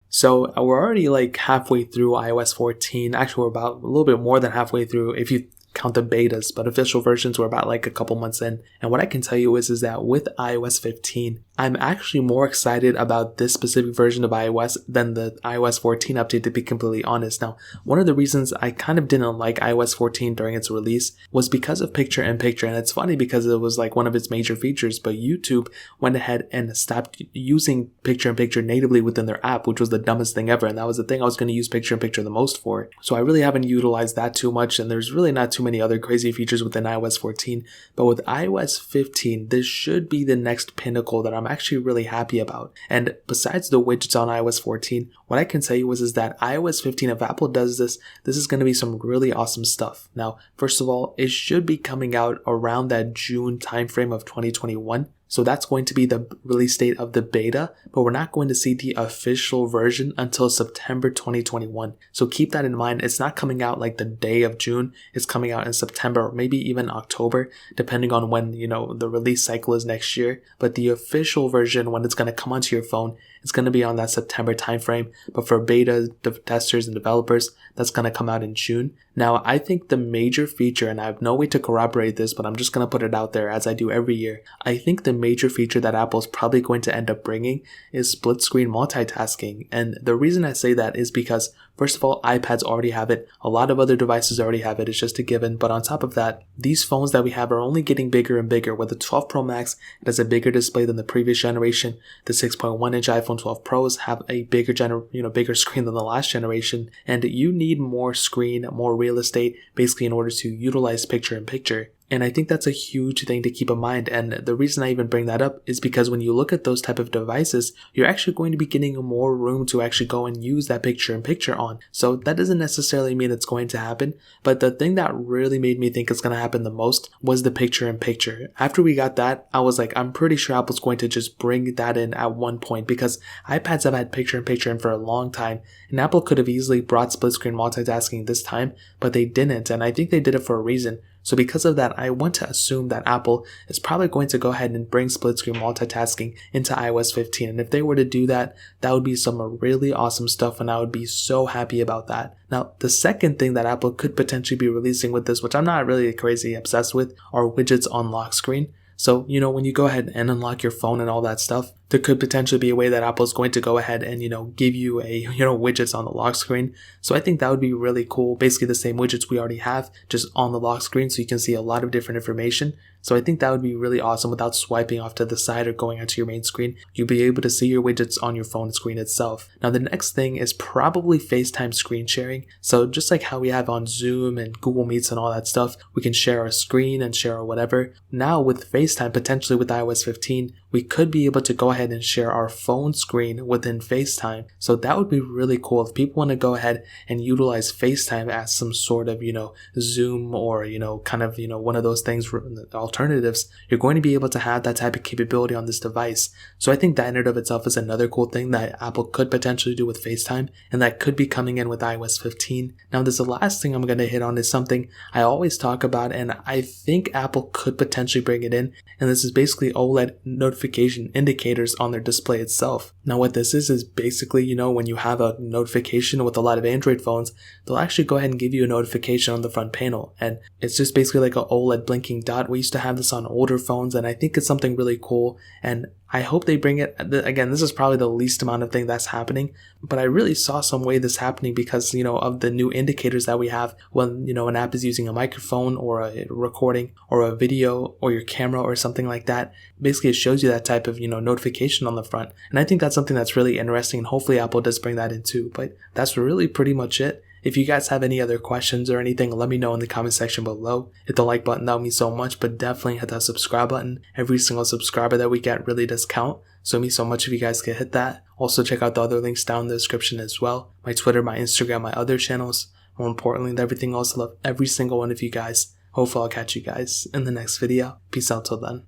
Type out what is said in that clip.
So we're already like halfway through iOS 14. Actually, we're about a little bit more than halfway through if you count the betas, but official versions were about like a couple months in. And what I can tell you is that with iOS 15, I'm actually more excited about this specific version of iOS than the iOS 14 update, to be completely honest. Now, one of the reasons I kind of didn't like iOS 14 during its release was because of picture-in-picture. And it's funny because it was like one of its major features, but YouTube went ahead and stopped using picture-in-picture natively within their app, which was the dumbest thing ever. And that was the thing I was going to use picture-in-picture the most for. So I really haven't utilized that too much, and there's really not too many other crazy features within iOS 14. But with iOS 15, this should be the next pinnacle that I'm actually really happy about. And besides the widgets on iOS 14, what I can tell you is that iOS 15, if Apple does this is going to be some really awesome stuff. Now, first of all, it should be coming out around that June timeframe of 2021. So that's going to be the release date of the beta, but we're not going to see the official version until September 2021. So keep that in mind. It's not coming out like the day of June. It's coming out in September or maybe even October, depending on when, the release cycle is next year. But the official version, when it's going to come onto your phone, it's going to be on that September timeframe. But for beta testers and developers, that's going to come out in June. Now, I think the major feature, and I have no way to corroborate this, but I'm just going to put it out there as I do every year. I think the major feature that Apple's probably going to end up bringing is split screen multitasking. And the reason I say that is because, first of all, iPads already have it. A lot of other devices already have it. It's just a given. But on top of that, these phones that we have are only getting bigger and bigger. With the 12 Pro Max, it has a bigger display than the previous generation. The 6.1-inch iPhone 12 Pros have a bigger bigger screen than the last generation. And you need more screen, more real estate, basically in order to utilize picture-in-picture. And I think that's a huge thing to keep in mind. And the reason I even bring that up is because when you look at those type of devices, you're actually going to be getting more room to actually go and use that picture-in-picture on. So that doesn't necessarily mean it's going to happen. But the thing that really made me think it's going to happen the most was the picture-in-picture. After we got that, I was like, I'm pretty sure Apple's going to just bring that in at one point, because iPads have had picture-in-picture in for a long time. And Apple could have easily brought split-screen multitasking this time, but they didn't. And I think they did it for a reason. So because of that, I want to assume that Apple is probably going to go ahead and bring split screen multitasking into iOS 15. And if they were to do that, that would be some really awesome stuff, and I would be so happy about that. Now, the second thing that Apple could potentially be releasing with this, which I'm not really crazy obsessed with, are widgets on lock screen. So, when you go ahead and unlock your phone and all that stuff, there could potentially be a way that Apple's going to go ahead and, give you a, widgets on the lock screen. So I think that would be really cool. Basically the same widgets we already have, just on the lock screen, so you can see a lot of different information. So I think that would be really awesome without swiping off to the side or going onto your main screen. You'll be able to see your widgets on your phone screen itself. Now, the next thing is probably FaceTime screen sharing. So just like how we have on Zoom and Google Meets and all that stuff, we can share our screen and share our whatever. Now with FaceTime, potentially with iOS 15, we could be able to go ahead and share our phone screen within FaceTime. So that would be really cool if people want to go ahead and utilize FaceTime as some sort of, Zoom or, one of those things, alternatives. You're going to be able to have that type of capability on this device. So I think that in and of itself is another cool thing that Apple could potentially do with FaceTime, and that could be coming in with iOS 15. Now, there's the last thing I'm going to hit on is something I always talk about, and I think Apple could potentially bring it in, and this is basically OLED notification indicators on their display itself. Now, what this is basically, when you have a notification with a lot of Android phones, they'll actually go ahead and give you a notification on the front panel, and it's just basically like an OLED blinking dot. We used to have this on older phones, and I think it's something really cool, and I hope they bring it. Again, this is probably the least amount of thing that's happening, but I really saw some way this happening because, of the new indicators that we have when, an app is using a microphone or a recording or a video or your camera or something like that. Basically, it shows you that type of, notification on the front. And I think that's something that's really interesting, and hopefully Apple does bring that in too. But that's really pretty much it. If you guys have any other questions or anything, let me know in the comment section below. Hit the like button, that would mean so much, but definitely hit that subscribe button. Every single subscriber that we get really does count, so it means so much if you guys could hit that. Also, check out the other links down in the description as well. My Twitter, my Instagram, my other channels. More importantly than everything else, I love every single one of you guys. Hopefully I'll catch you guys in the next video. Peace out till then.